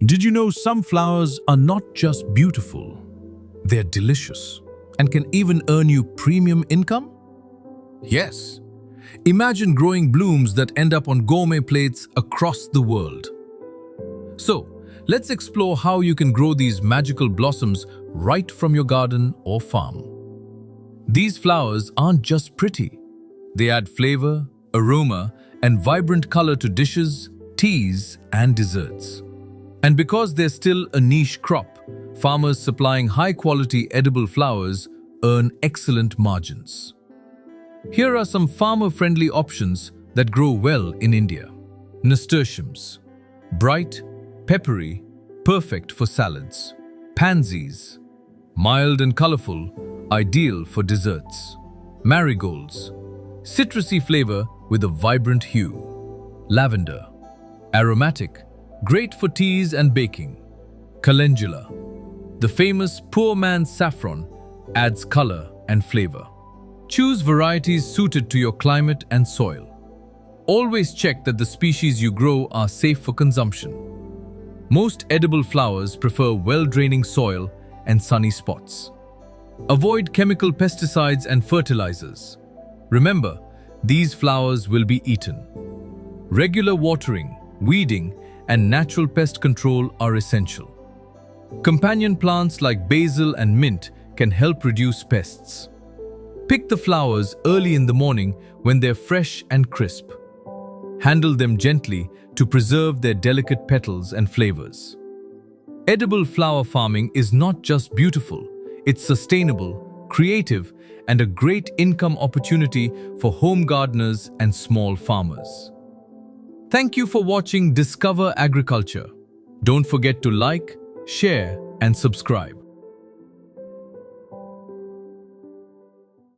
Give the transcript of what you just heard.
Did you know some flowers are not just beautiful, they're delicious and can even earn you premium income? Yes. Imagine growing blooms that end up on gourmet plates across the world. So, let's explore how you can grow these magical blossoms right from your garden or farm. These flowers aren't just pretty. They add flavor, aroma, and vibrant color to dishes, teas, and desserts. And because they're still a niche crop, farmers supplying high-quality edible flowers earn excellent margins. Here are some farmer-friendly options that grow well in India. Nasturtiums. Bright, peppery, perfect for salads. Pansies. Mild and colorful, ideal for desserts. Marigolds. Citrusy flavor with a vibrant hue. Lavender. Aromatic, great for teas and baking. Calendula. The famous poor man's saffron adds color and flavor. Choose varieties suited to your climate and soil. Always check that the species you grow are safe for consumption. Most edible flowers prefer well-draining soil and sunny spots. Avoid chemical pesticides and fertilizers. Remember, these flowers will be eaten. Regular watering, weeding, and natural pest control are essential. Companion plants like basil and mint can help reduce pests. Pick the flowers early in the morning when they're fresh and crisp. Handle them gently to preserve their delicate petals and flavors. Edible flower farming is not just beautiful, it's sustainable, creative, and a great income opportunity for home gardeners and small farmers. Thank you for watching Discover Agriculture. Don't forget to like, share, and subscribe.